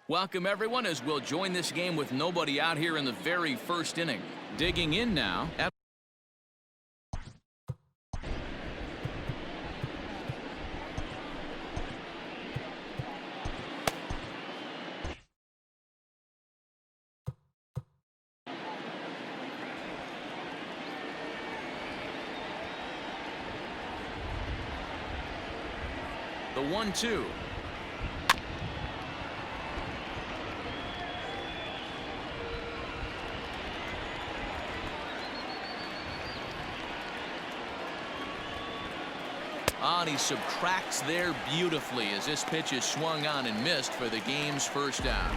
Welcome everyone as we'll join this game with nobody out here in the very first inning. Digging in now at the 1-2. And he subtracts there beautifully as this pitch is swung on and missed for the game's first down.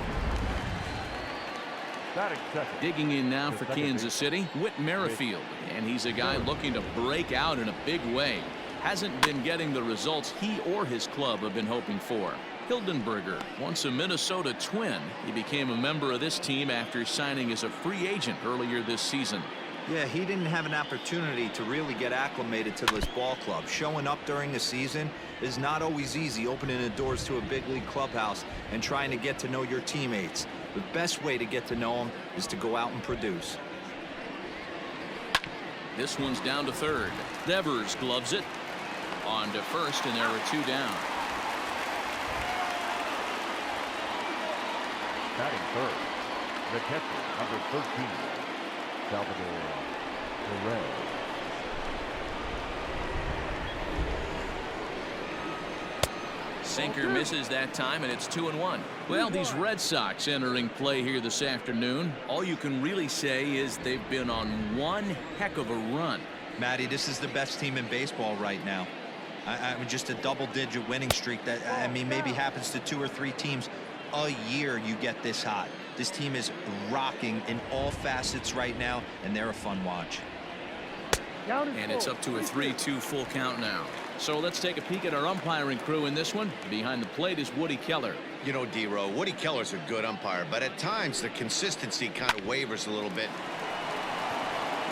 Digging in now for Kansas City, Whit Merrifield, and he's a guy looking to break out in a big way. Hasn't been getting the results he or his club have been hoping for. Hildenberger, once a Minnesota Twin, he became a member of this team after signing as a free agent earlier this season. Yeah, he didn't have an opportunity to really get acclimated to this ball club. Showing up during the season is not always easy, opening the doors to a big league clubhouse and trying to get to know your teammates. The best way to get to know them is to go out and produce. This one's down to third. Devers gloves it. On to first, and there are 2 down. Batting third, the catcher, number 13, Salvador Perez. Sinker misses that time, and it's 2-1. Well, these Red Sox entering play here this afternoon. All you can really say is they've been on one heck of a run. Matty, this is the best team in baseball right now. I mean, just a double-digit winning streak that, I mean, maybe happens to 2 or 3 teams a year. You get this hot. This team is rocking in all facets right now, and they're a fun watch. And it's up to a 3-2 full count now. So let's take a peek at our umpiring crew in this one. Behind the plate is Woody Keller. You know, D-Row, Woody Keller's a good umpire, but at times the consistency kind of wavers a little bit.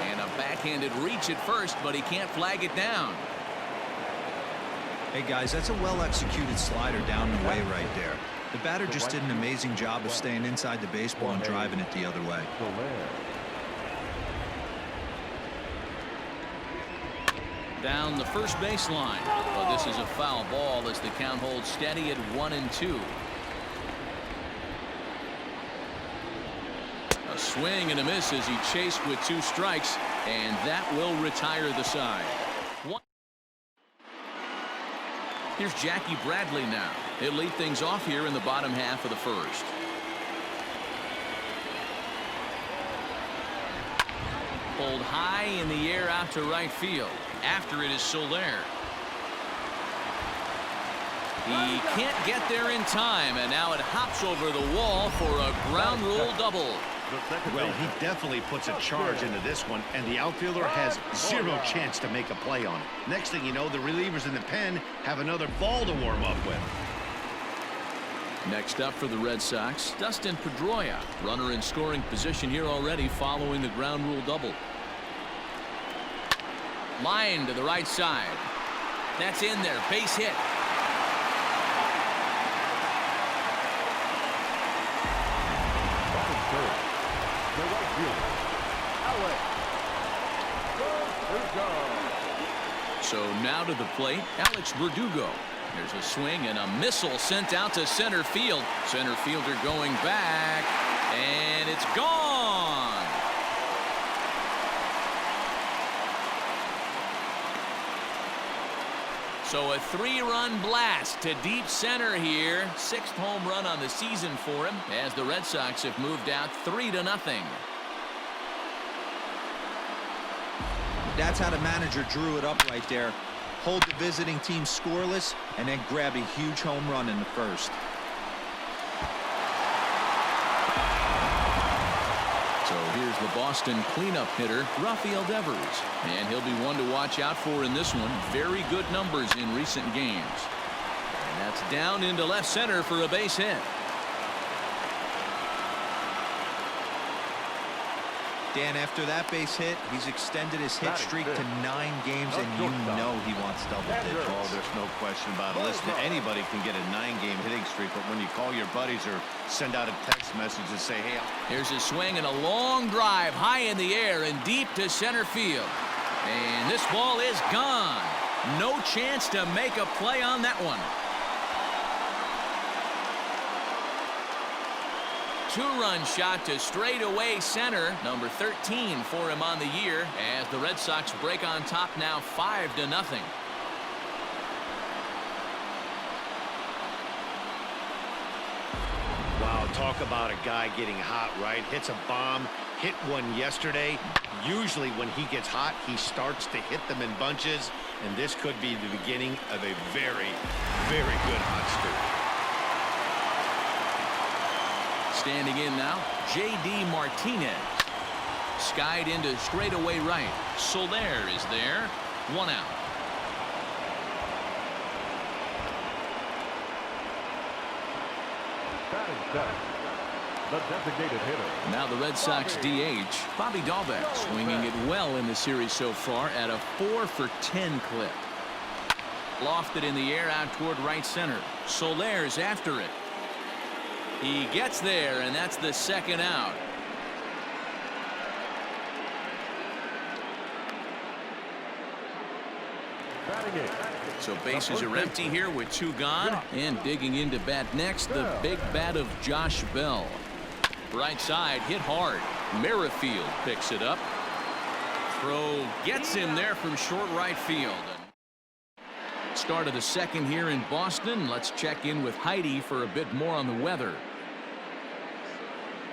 And a backhanded reach at first, but he can't flag it down. Hey, guys, that's a well-executed slider down the way right there. The batter just did an amazing job of staying inside the baseball and driving it the other way. Down the first baseline. But this is a foul ball as the count holds steady at 1-2. A swing and a miss as he chased with 2 strikes, and that will retire the side. Here's Jackie Bradley now. He'll lead things off here in the bottom half of the first. Pulled high in the air out to right field. After it is Soler. He can't get there in time, and now it hops over the wall for a ground rule double. Well, he definitely puts a charge into this one, and the outfielder has 0 chance to make a play on it. Next thing you know, the relievers in the pen have another ball to warm up with. Next up for the Red Sox, Dustin Pedroia. Runner in scoring position here already following the ground rule double. Line to the right side. That's in there. Base hit. So now to the plate, Alex Verdugo. There's a swing and a missile sent out to center field. Center fielder going back, and it's gone. So a 3-run blast to deep center here. 6th home run on the season for him as the Red Sox have moved out 3-0. That's how the manager drew it up right there. Hold the visiting team scoreless and then grab a huge home run in the first. So here's the Boston cleanup hitter, Rafael Devers. And he'll be one to watch out for in this one. Very good numbers in recent games. And that's down into left center for a base hit. Dan, after that base hit, he's extended his hit streak to 9 games, and you know he wants double digits. Oh, there's no question about it. Listen, anybody can get a 9-game hitting streak, but when you call your buddies or send out a text message and say, hey, Here's a swing and a long drive high in the air and deep to center field. And this ball is gone. No chance to make a play on that one. 2-run shot to straightaway center. Number 13 for him on the year as the Red Sox break on top now 5-0. wow, talk about a guy getting hot, right? Hits a bomb, hit one yesterday. Usually when he gets hot, he starts to hit them in bunches, and this could be the beginning of a very, very good hot streak. Standing in now, J.D. Martinez. Skied into straightaway right. Soler is there. 1 out. Batting seventh, the designated hitter. Now the Red Sox DH, Bobby Dahlbeck, swinging it well in the series so far at a 4-for-10 clip. Lofted in the air out toward right center. Soler's after it. He gets there, and that's the 2nd out. So bases are empty here with 2 gone. And digging into bat next, the big bat of Josh Bell. Right side hit hard. Merrifield picks it up. Throw gets him there from short right field. Start of the 2nd here in Boston. Let's check in with Heidi for a bit more on the weather.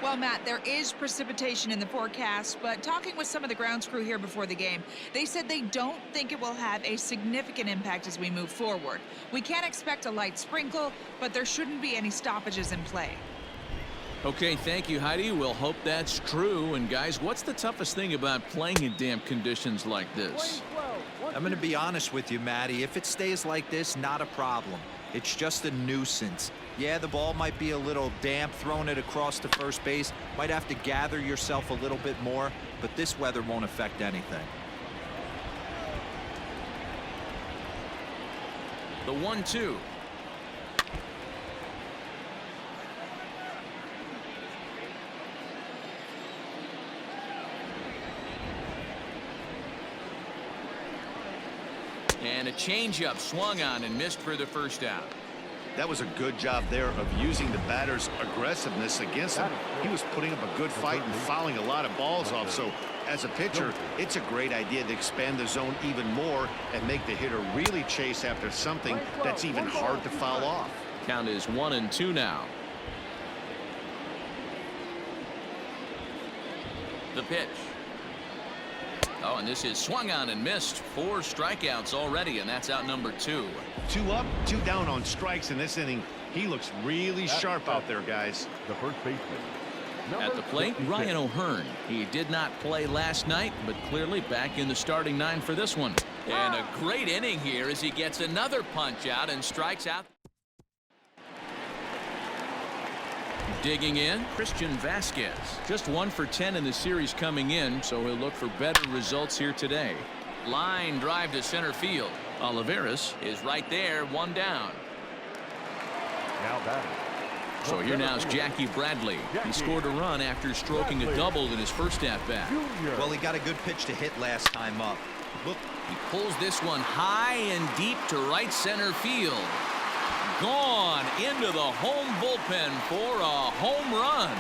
Well, Matt, there is precipitation in the forecast, but talking with some of the grounds crew here before the game, they said they don't think it will have a significant impact as we move forward. We can't expect a light sprinkle, but there shouldn't be any stoppages in play. Okay, thank you, Heidi. We'll hope that's true. And guys, what's the toughest thing about playing in damp conditions like this? I'm going to be honest with you, Matty. If it stays like this, not a problem. It's just a nuisance. Yeah, the ball might be a little damp, throwing it across to first base. Might have to gather yourself a little bit more, but this weather won't affect anything. The 1-2. And a changeup swung on and missed for the 1st out. That was a good job there of using the batter's aggressiveness against him. He was putting up a good fight and fouling a lot of balls off. So as a pitcher, it's a great idea to expand the zone even more and make the hitter really chase after something that's even hard to foul off. Count is 1-2 now. The pitch. Oh, and this is swung on and missed. 4 strikeouts already, and that's out number 2. 2 up, 2 down on strikes in this inning. He looks really sharp out there, guys. The first baseman. At the plate, Ryan O'Hearn. He did not play last night, but clearly back in the starting 9 for this one. And a great inning here as he gets another punch out and strikes out. Digging in, Christian Vasquez. Just 1 for 10 in the series coming in, so he'll look for better results here today. Line drive to center field. Olivares is right there, 1 down. Now batting. So here now is Jackie Bradley. He scored a run after stroking a double in his first at-bat. Well, he got a good pitch to hit last time up. Look, he pulls this one high and deep to right center field. Gone into the home bullpen for a home run.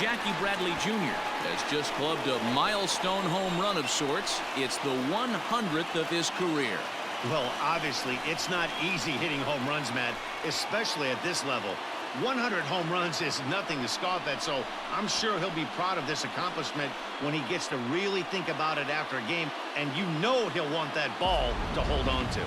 Jackie Bradley Jr. has just clubbed a milestone home run of sorts. It's the 100th of his career. Well, obviously, it's not easy hitting home runs, Matt, especially at this level. 100 home runs is nothing to scoff at, so I'm sure he'll be proud of this accomplishment when he gets to really think about it after a game, and you know he'll want that ball to hold on to.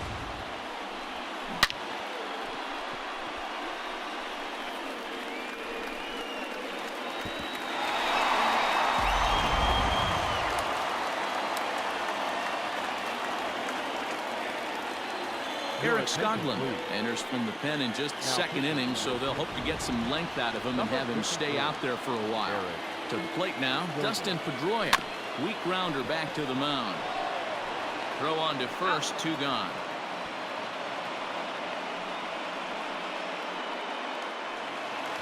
Eric Skoglund enters from the pen in just the 2nd inning, so they'll hope to get some length out of him and have him stay out there for a while. To the plate now, Dustin Pedroia. Weak grounder back to the mound. Throw on to first, 2 gone.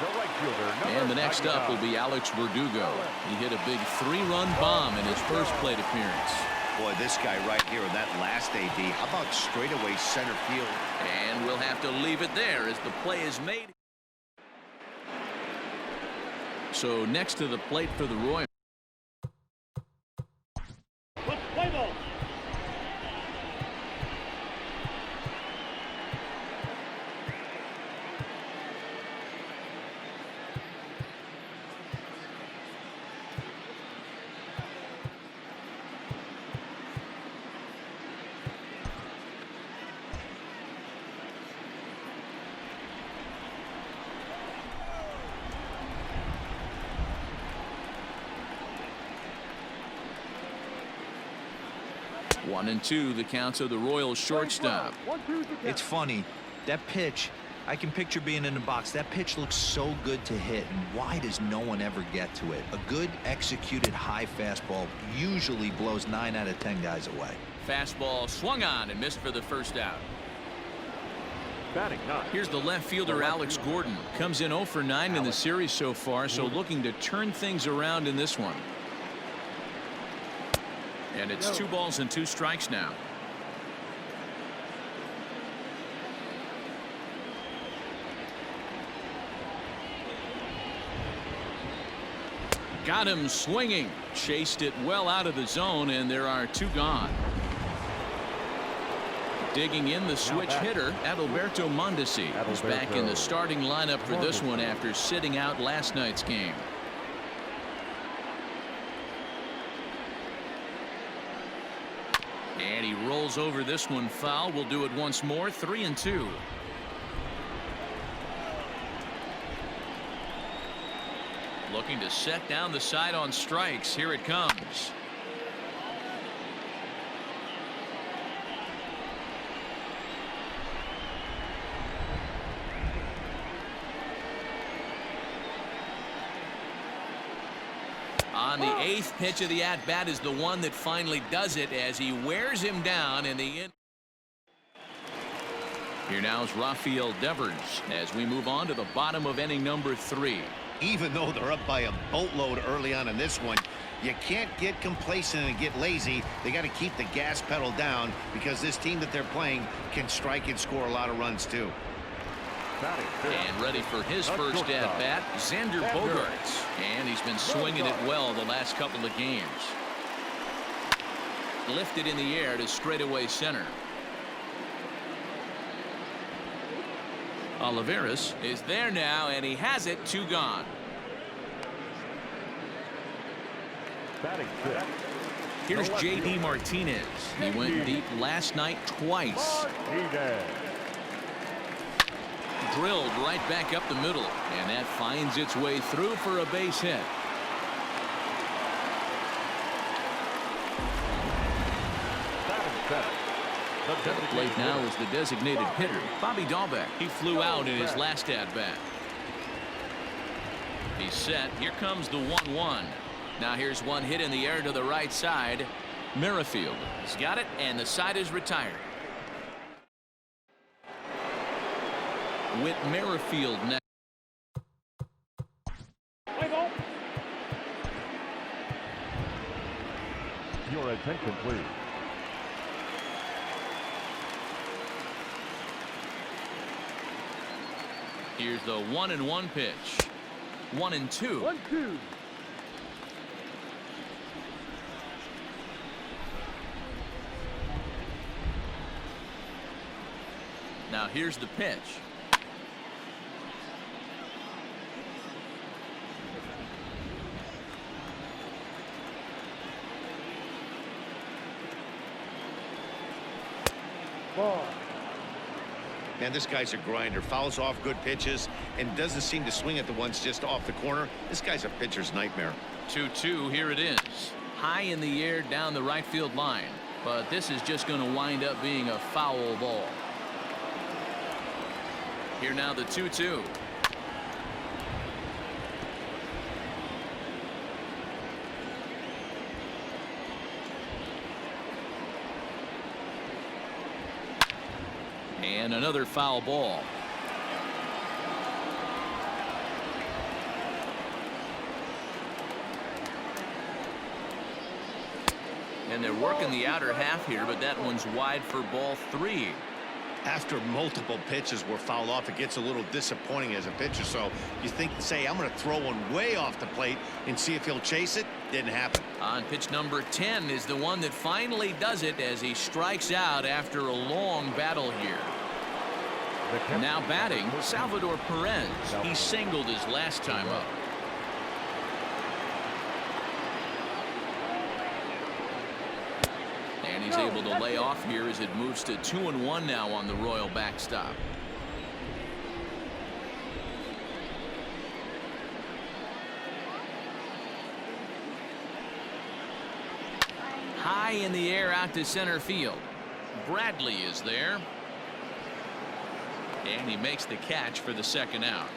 The right fielder, And the next up will be Alex Verdugo. He hit a big 3-run bomb in his first plate appearance. Boy, this guy right here in that last AD. How about straightaway center field? And we'll have to leave it there as the play is made. So next to the plate for the Royals. Play ball. One and two, the counts of the Royals shortstop. It's funny. That pitch, I can picture being in the box. That pitch looks so good to hit, and why does no one ever get to it? A good executed high fastball usually blows 9 out of 10 guys away. Fastball swung on and missed for the first out. Batting 9. Here's the left fielder Alex Gordon. Comes in 0 for 9 in the series so far, so looking to turn things around in this one. And it's 2 balls and 2 strikes now. Got him swinging. Chased it well out of the zone, and there are 2 gone. Digging in the switch hitter, Adalberto Mondesi is back in the starting lineup for this one after sitting out last night's game. And he rolls over this one foul. We'll do it once more. 3-2. Looking to set down the side on strikes. Here it comes. On the 8th pitch of the at-bat is the one that finally does it as he wears him down in the end. Here now is Rafael Devers as we move on to the bottom of inning number 3. Even though they're up by a boatload early on in this one, you can't get complacent and get lazy. They got to keep the gas pedal down because this team that they're playing can strike and score a lot of runs too. And ready for his first at-bat, Xander Bogaerts. And he's been swinging it well the last couple of games. Lifted in the air to straightaway center. Olivares is there now, and he has it. 2 gone. Here's J.D. Martinez. He went deep last night twice. Drilled right back up the middle, and that finds its way through for a base hit. To the plate now is the designated hitter, Bobby Dahlbeck. He flew out in his last at-bat. He's set. Here comes the 1-1. Now here's one hit in the air to the right side. Merrifield has got it, and the side is retired. Whit Merrifield next. Your attention, please. Here's the 1-1 pitch. 1-2. 1-2. Now here's the pitch. Man, this guy's a grinder. Fouls off good pitches and doesn't seem to swing at the ones just off the corner. This guy's a pitcher's nightmare. 2-2. Here it is. High in the air down the right field line. But this is just going to wind up being a foul ball. Here now the 2-2. And another foul ball. And they're working the outer half here, but that one's wide for ball 3. After multiple pitches were fouled off, it gets a little disappointing as a pitcher. So you think, say, I'm going to throw one way off the plate and see if he'll chase it. Didn't happen. On pitch number 10 is the one that finally does it as he strikes out after a long battle here. Now batting, Salvador Perez. He singled his last time up. And he's able to lay off here as it moves to 2-1 now on the Royal backstop. High in the air out to center field. Bradley is there. And he makes the catch for the second out.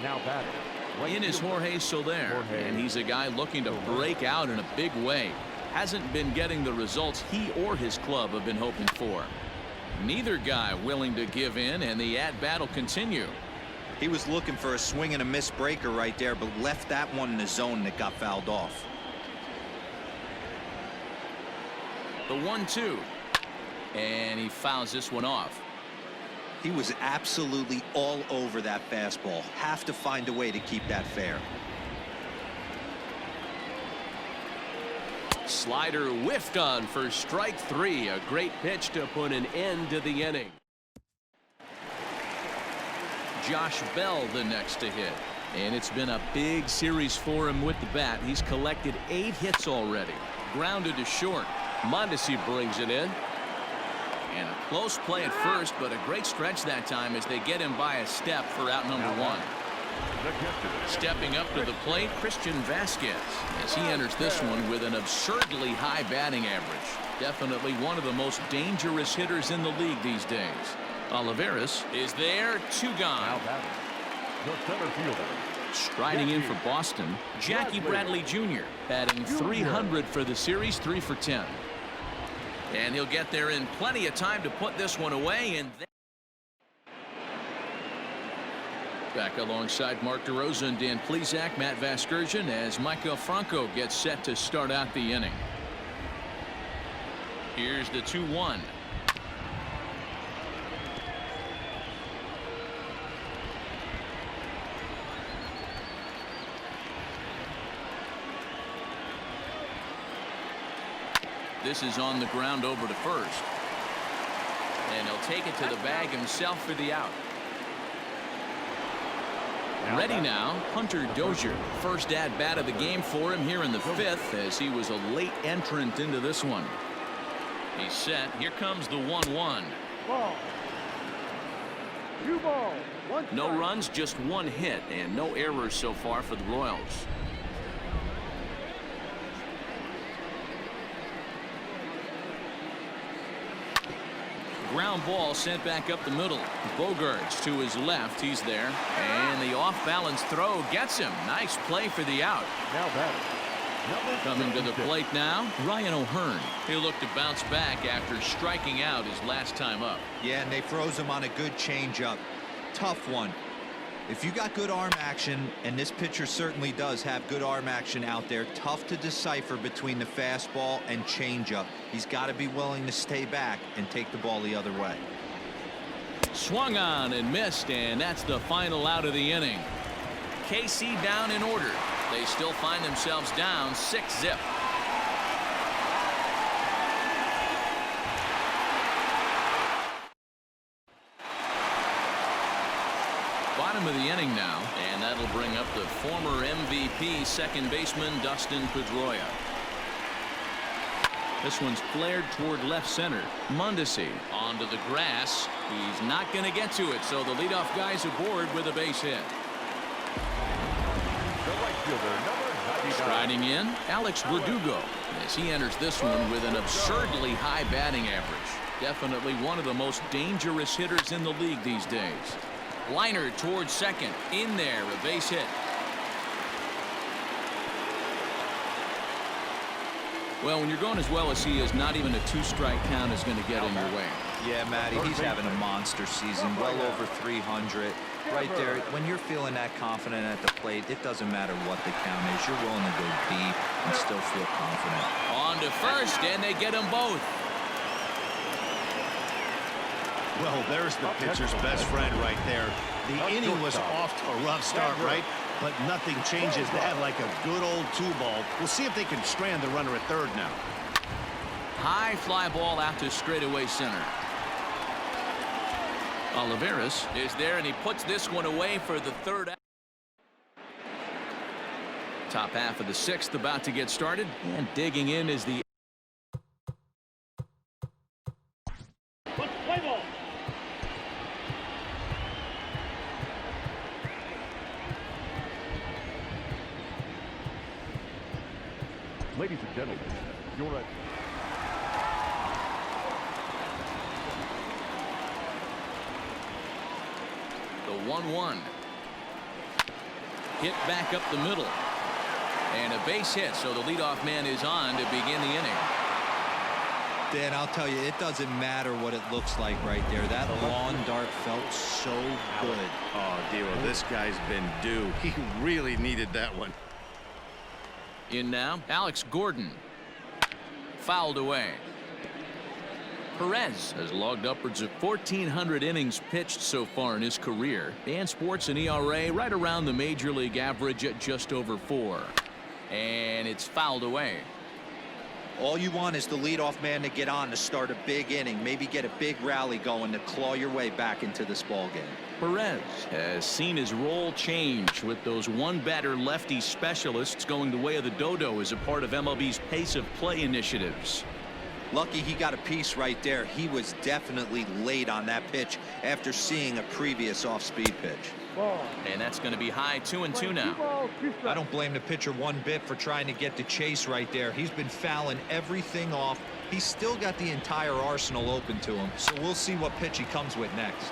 Now batting. In is Jorge Soler, and he's a guy looking to break out in a big way. Hasn't been getting the results he or his club have been hoping for. Neither guy willing to give in, and the at-bat will continue. He was looking for a swing and a miss breaker right there, but left that one in the zone that got fouled off. The 1-2. And he fouls this one off. He was absolutely all over that fastball. Have to find a way to keep that fair. Slider whiffed on for strike 3. A great pitch to put an end to the inning. Josh Bell the next to hit. And it's been a big series for him with the bat. He's collected 8 hits already. Grounded to short. Mondesi brings it in. And a close play at first, but a great stretch that time as they get him by a step for out number 1. Stepping up to the plate, Christian Vasquez, as he enters this one with an absurdly high batting average. Definitely one of the most dangerous hitters in the league these days. Olivares is there, 2 gone. The center fielder. Striding in for Boston, Jackie Bradley Jr. batting 300 for the series, 3 for 10. And he'll get there in plenty of time to put this one away. And back alongside Mark DeRosa and Dan Plesac, Matt Vasgersian, as Michael Franco gets set to start out the inning. Here's the 2-1. This is on the ground over to first. And he'll take it to the bag himself for the out. Ready now, Hunter Dozier. First at-bat of the game for him here in the 5th, as he was a late entrant into this one. He's set. Here comes the 1-1. Ball. 2 balls. 1 No runs, just 1 hit, and no errors so far for the Royals. Ground ball sent back up the middle. Bogarts to his left. He's there. And the off-balance throw gets him. Nice play for the out. Now batting. Coming to the plate now, Ryan O'Hearn. He'll look to bounce back after striking out his last time up. Yeah, and they froze him on a good changeup. Tough one. If you got good arm action, and this pitcher certainly does have good arm action out there, tough to decipher between the fastball and changeup. He's got to be willing to stay back and take the ball the other way. Swung on and missed, and that's the final out of the inning. KC down in order. They still find themselves down 6-0. Bottom of the inning now, and that'll bring up the former MVP second baseman Dustin Pedroia. This one's flared toward left center. Mondesi onto the grass. He's not going to get to it, so the leadoff guy's aboard with a base hit. The right fielder, number 99. Striding in, Alex Verdugo, as he enters this one with an absurdly high batting average. Definitely one of the most dangerous hitters in the league these days. Liner towards second. In there, a base hit. Well, when you're going as well as he is, not even a 2-strike count is going to get in your way. Yeah, Matty, he's having a monster season, well over 300. Right there, when you're feeling that confident at the plate, it doesn't matter what the count is. You're willing to go deep and still feel confident. On to first, and they get them both. Well, there's the pitcher's best friend right there. The inning was off to a rough start, right? But nothing changes that like a good old 2-ball. We'll see if they can strand the runner at third now. High fly ball out to straightaway center. Olivares is there, and he puts this one away for the third out. Top half of the 6th about to get started, and digging in is the Ladies and gentlemen, you're at the 1-1. Hit back up the middle. And a base hit, so the leadoff man is on to begin the inning. Dan, I'll tell you, it doesn't matter what it looks like right there. That lawn dart felt so good. Oh, Dilo, this guy's been due. He really needed that one. In now, Alex Gordon. Fouled away. Perez has logged upwards of 1,400 innings pitched so far in his career and sports an ERA right around the major league average at just over 4. And it's fouled away. All you want is the leadoff man to get on to start a big inning, maybe get a big rally going to claw your way back into this ball game. Perez has seen his role change with those one-batter lefty specialists going the way of the dodo as a part of MLB's pace of play initiatives. Lucky he got a piece right there. He was definitely late on that pitch after seeing a previous off-speed pitch. And that's going to be high 2-2 now. I don't blame the pitcher one bit for trying to get the chase right there. He's been fouling everything off. He's still got the entire arsenal open to him, so we'll see what pitch he comes with next.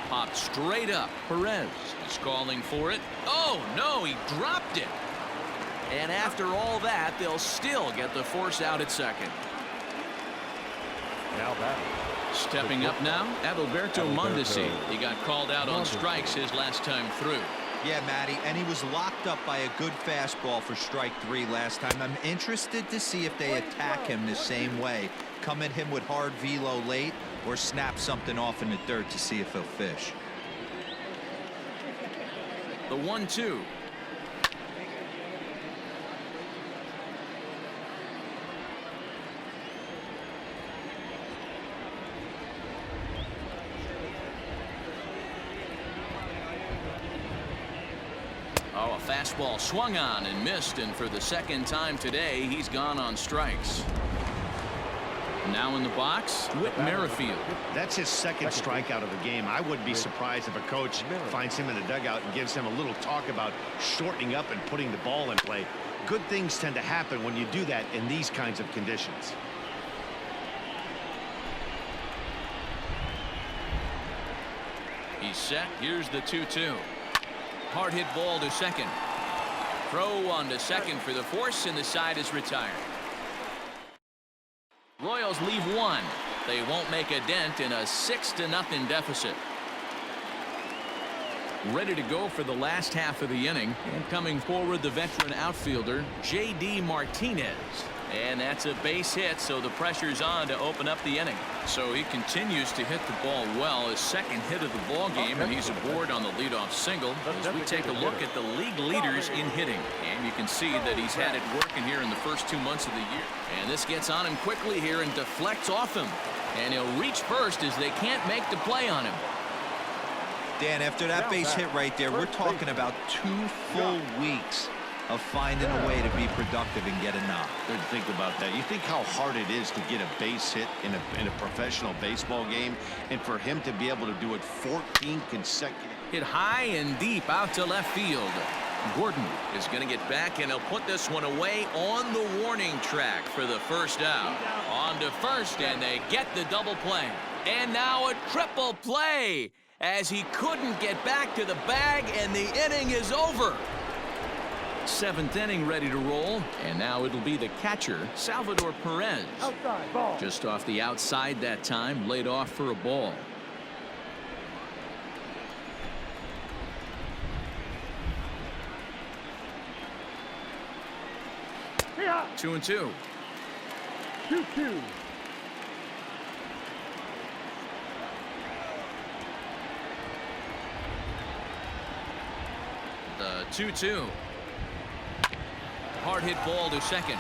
Popped straight up. Perez is calling for it. Oh, no, he dropped it. And after all that, they'll still get the force out at second. now batting. Stepping up now, Adalberto Mondesi. He got called out on strikes his last time through. Yeah, Matty, and he was locked up by a good fastball for strike 3 last time. I'm interested to see if they attack him the same way. Come at him with hard velo late or snap something off in the dirt to see if he'll fish. The 1-2. Oh, a fastball swung on and missed, and for the second time today, he's gone on strikes. Now in the box, Whit Merrifield. That's his second strikeout of the game. I wouldn't be surprised if a coach finds him in the dugout and gives him a little talk about shortening up and putting the ball in play. Good things tend to happen when you do that in these kinds of conditions. He's set. Here's the 2-2. Hard hit ball to second. Throw on to second for the force, and the side is retired. Royals leave one. They won't make a dent in a 6-0 deficit. Ready to go for the last half of the inning, and coming forward, the veteran outfielder J.D. Martinez. And that's a base hit, so the pressure's on to open up the inning. So he continues to hit the ball well, his second hit of the ball game, and he's aboard on the leadoff single as we take a look at the league leaders in hitting. And you can see that he's had it working here in the first 2 months of the year. And this gets on him quickly here and deflects off him. And he'll reach first as they can't make the play on him. Dan, after that base hit right there, we're talking about 2 full weeks of finding a way to be productive and get a knock. Good, think about that. You think how hard it is to get a base hit in a professional baseball game, and for him to be able to do it 14 consecutive. Hit high and deep out to left field. Gordon is going to get back, and he'll put this one away on the warning track for the first out. On to first, and they get the double play. And now a triple play as he couldn't get back to the bag, and the inning is over. Seventh inning ready to roll, and now it'll be the catcher, Salvador Perez. Outside ball. Just off the outside that time, laid off for a ball. Yeah. 2-2. 2-2. The 2-2. Hard hit ball to second.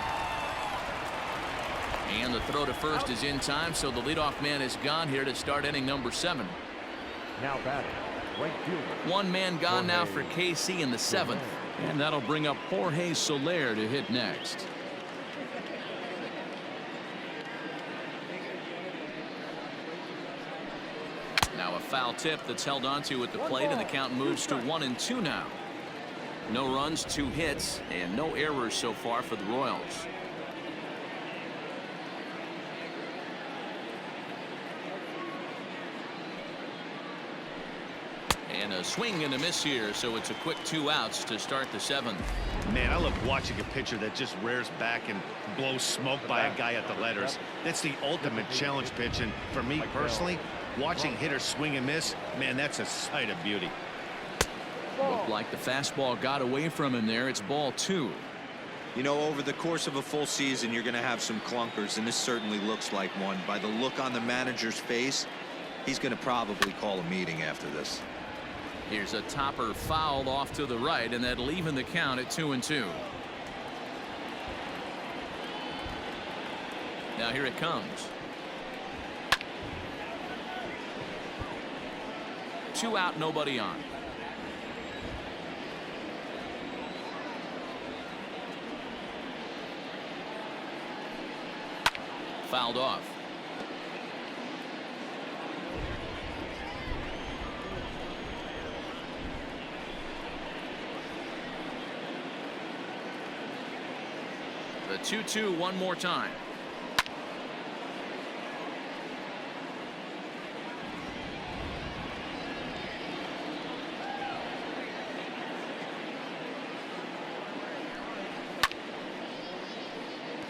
And the throw to first is in time, so the leadoff man is gone here to start inning number 7. Now batting, right fielder. One man gone now for KC in the 7th. And that'll bring up Jorge Soler to hit next. Now a foul tip that's held onto at the plate, and the count moves to 1-2 now. No runs, 2 hits, and no errors so far for the Royals. And a swing and a miss here, so it's a quick 2 outs to start the 7th. Man, I love watching a pitcher that just rears back and blows smoke by a guy at the letters. That's the ultimate challenge pitch, and for me personally, watching hitters swing and miss, man, that's a sight of beauty. Looked like the fastball got away from him there. It's ball 2. You know, over the course of a full season, you're going to have some clunkers, and this certainly looks like one. By the look on the manager's face, he's going to probably call a meeting after this. Here's a topper foul off to the right, and that'll even the count at 2-2. Now here it comes. 2 out, nobody on. Fouled off. The 2-2 one more time.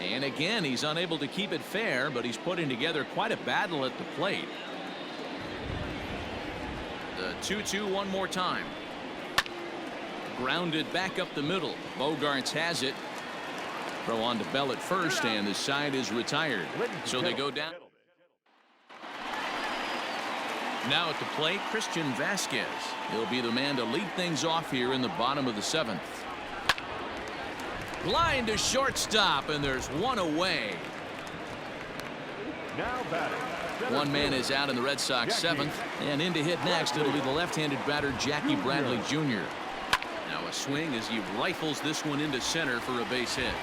And again, he's unable to keep it fair, but he's putting together quite a battle at the plate. The 2-2 one more time. Grounded back up the middle. Bogarts has it. Throw on to Bell at first, and the side is retired. So they go down. Now at the plate, Christian Vasquez. He'll be the man to lead things off here in the bottom of the 7th. Line to shortstop, and there's one away. Now batting. One man is out in the Red Sox 7th, and in to hit next, it'll be the left-handed batter Jackie Bradley Jr. Now a swing as he rifles this one into center for a base hit.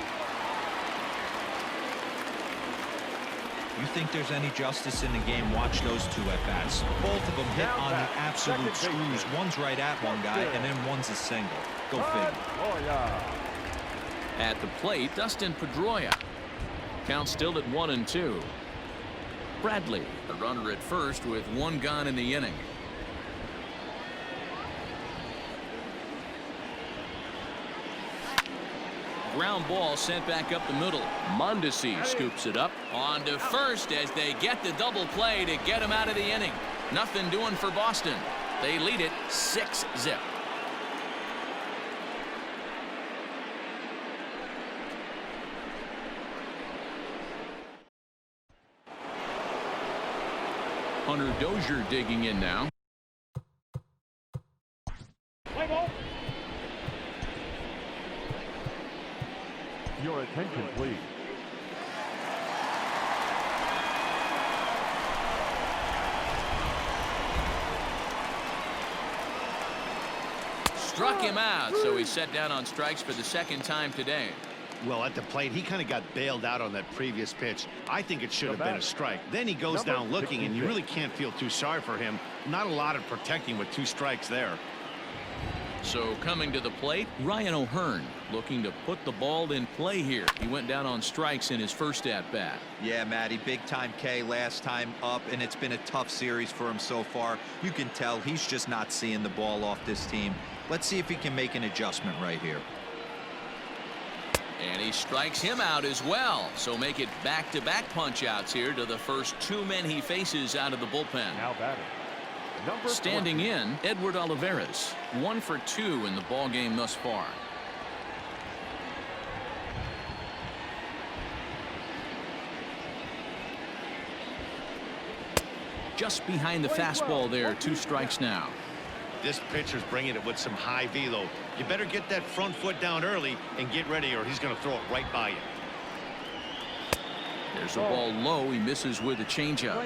You think there's any justice in the game? Watch those 2 at-bats. Both of them hit on the absolute screws. One's right at one guy, and then one's a single. Go figure. Oh, yeah. At the plate, Dustin Pedroia. Count still at 1-2. Bradley, the runner at first with 1 gone in the inning. Ground ball sent back up the middle. Mondesi scoops it up on to first as they get the double play to get him out of the inning. Nothing doing for Boston. They lead it 6-0. Hunter Dozier digging in now. Your attention, please. Struck him out, so he's set down on strikes for the 2nd time today. Well, at the plate, he kind of got bailed out on that previous pitch. I think it should have been a strike. Then he goes down looking, and you really can't feel too sorry for him. Not a lot of protecting with 2 strikes there. So coming to the plate, Ryan O'Hearn looking to put the ball in play here. He went down on strikes in his first at-bat. Yeah, Matty, big-time K last time up, and it's been a tough series for him so far. You can tell he's just not seeing the ball off this team. Let's see if he can make an adjustment right here. And he strikes him out as well. So make it back-to-back punch-outs here to the first 2 men he faces out of the bullpen. Now batting. Number Standing 14. in, Edward Olivares, 1 for 2 in the ball game thus far. Just behind the fastball there, 2 strikes now. This pitcher's bringing it with some high velo. You better get that front foot down early and get ready, or he's going to throw it right by you. There's a ball low. He misses with a changeup.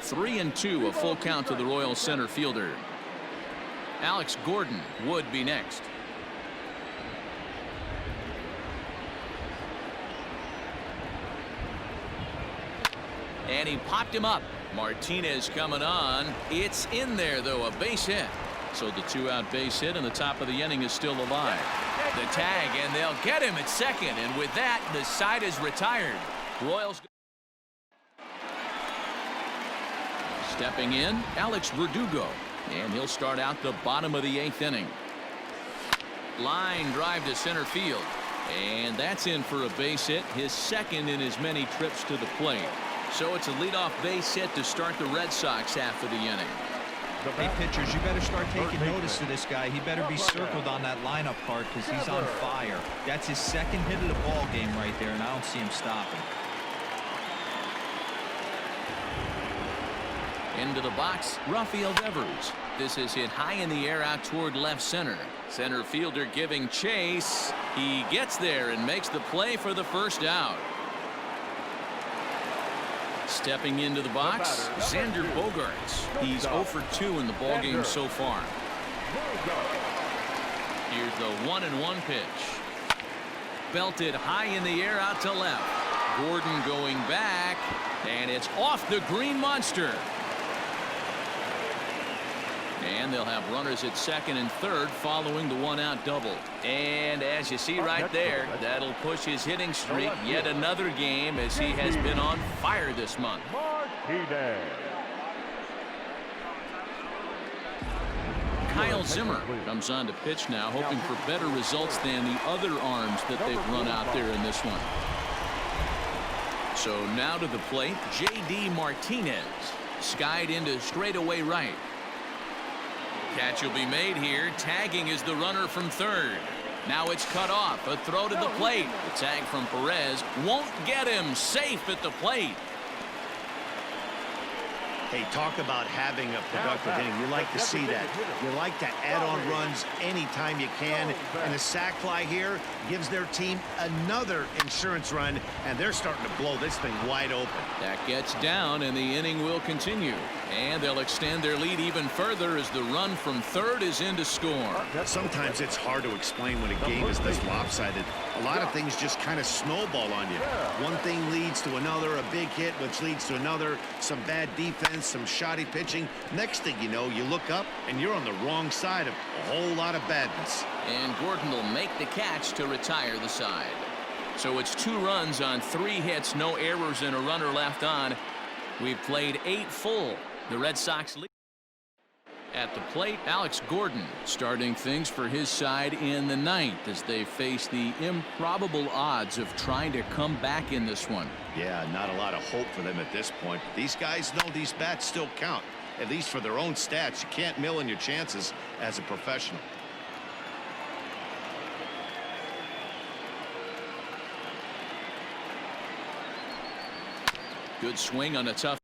3-2, a full count to the Royals center fielder. Alex Gordon would be next. And he popped him up. Martinez coming on. It's in there, though, a base hit. So the 2-out base hit, and the top of the inning is still alive. The tag, and they'll get him at second. And with that, the side is retired. Royals. Stepping in, Alex Verdugo. And he'll start out the bottom of the 8th inning. Line drive to center field. And that's in for a base hit, his second in as many trips to the plate. So it's a leadoff base hit to start the Red Sox half of the inning. Hey, pitchers, you better start taking notice of this guy. He better be circled on that lineup card because he's on fire. That's his second hit of the ball game right there, and I don't see him stopping. Into the box, Rafael Devers. This is hit high in the air out toward left center. Center fielder giving chase. He gets there and makes the play for the first out. Stepping into the box, Xander Bogaerts. He's 0 for 2 in the ball game so far. Here's the 1-1 pitch. Belted high in the air out to left. Gordon going back, and it's off the green monster. And they'll have runners at second and third following the 1-out double. And as you see right there, that'll push his hitting streak yet another game as he has been on fire this month. Kyle Zimmer comes on to pitch now, hoping for better results than the other arms that they've run out there in this one. So now to the plate, J.D. Martinez. Skied into straightaway right. Catch will be made here. Tagging is the runner from third. Now it's cut off. A throw to the plate. The tag from Perez won't get him. Safe at the plate. Hey, talk about having a productive inning. You like to see that. You like to add on runs anytime you can. And the sac fly here gives their team another insurance run, and they're starting to blow this thing wide open. That gets down, and the inning will continue. And they'll extend their lead even further as the run from third is in to score. Sometimes it's hard to explain when a game is this lopsided. A lot of things just kind of snowball on you. One thing leads to another, a big hit, which leads to another, some bad defense, some shoddy pitching. Next thing you know, you look up and you're on the wrong side of a whole lot of badness. And Gordon will make the catch to retire the side. So it's 2 runs on 3 hits, no errors, and a runner left on. We've played 8 full. The Red Sox lead. At the plate, Alex Gordon starting things for his side in the 9th as they face the improbable odds of trying to come back in this one. Yeah, not a lot of hope for them at this point. These guys know these bats still count, at least for their own stats. You can't mill in your chances as a professional. Good swing on a tough.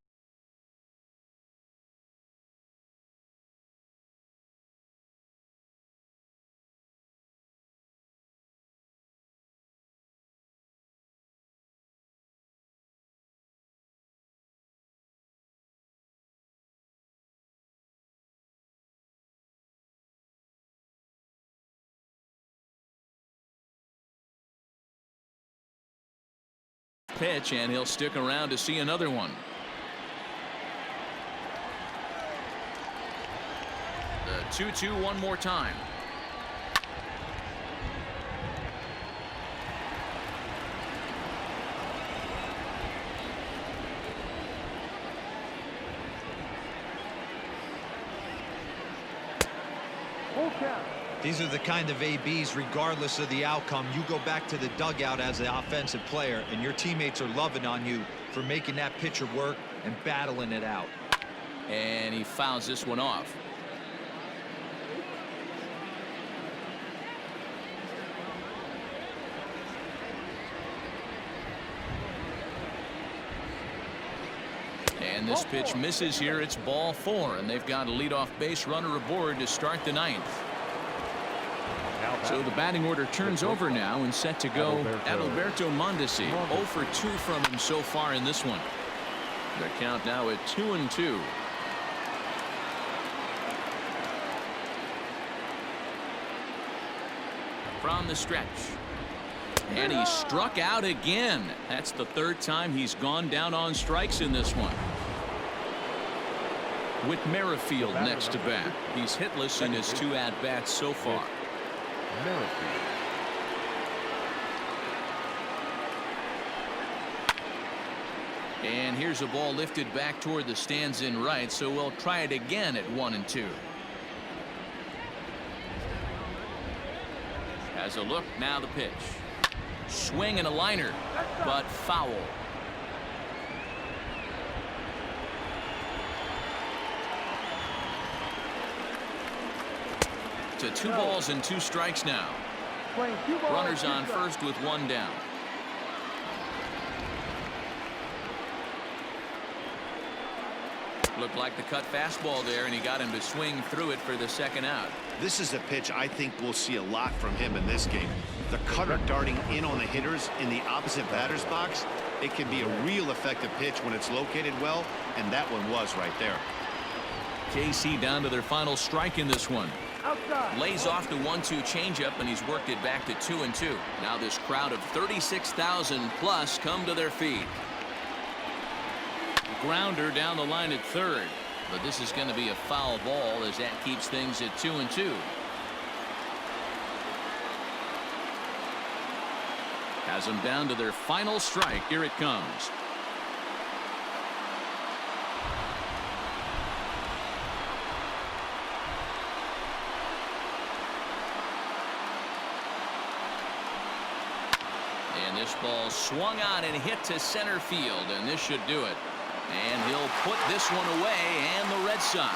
Pitch, and he'll stick around to see another one. The 2-2 one more time. These are the kind of ABs, regardless of the outcome. You go back to the dugout as an offensive player, and your teammates are loving on you for making that pitcher work and battling it out. And he fouls this one off. And this pitch misses here. It's ball 4, and they've got a leadoff base runner aboard to start the 9th. So the batting order turns over now and set to go Adalberto Mondesi. 0 for 2 from him so far in this one. The count now at 2-2. From the stretch. And he struck out again. That's the 3rd time he's gone down on strikes in this one. With Merrifield next to bat. He's hitless in his 2 at-bats so far. And here's a ball lifted back toward the stands in right, so we'll try it again at 1-2. Has a look, now the pitch. Swing and a liner, but foul. To 2 balls and 2 strikes now. Runners on first with 1 down. Looked like the cut fastball there, and he got him to swing through it for the 2nd out. This is a pitch I think we'll see a lot from him in this game. The cutter darting in on the hitters in the opposite batter's box. It can be a real effective pitch when it's located well, and that one was right there. KC down to their final strike in this one. Lays off the 1-2 changeup, and he's worked it back to 2-2. Now this crowd of 36,000 plus come to their feet. Grounder down the line at 3rd, but this is going to be a foul ball as that keeps things at 2-2. Has them down to their final strike. Here it comes. And this ball swung on and hit to center field, and this should do it. And he'll put this one away, and the Red Sox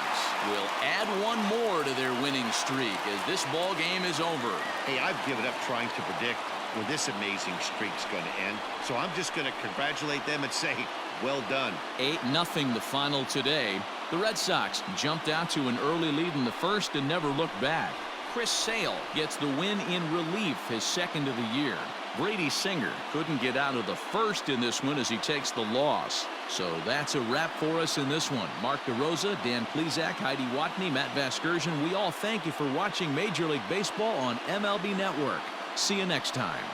will add 1 more to their winning streak as this ball game is over. Hey, I've given up trying to predict when this amazing streak's going to end, so I'm just going to congratulate them and say, well done. 8-0 the final today. The Red Sox jumped out to an early lead in the 1st and never looked back. Chris Sale gets the win in relief, his 2nd of the year. Brady Singer couldn't get out of the 1st in this one as he takes the loss. So that's a wrap for us in this one. Mark DeRosa, Dan Plesac, Heidi Watney, Matt Vasgersian. We all thank you for watching Major League Baseball on MLB Network. See you next time.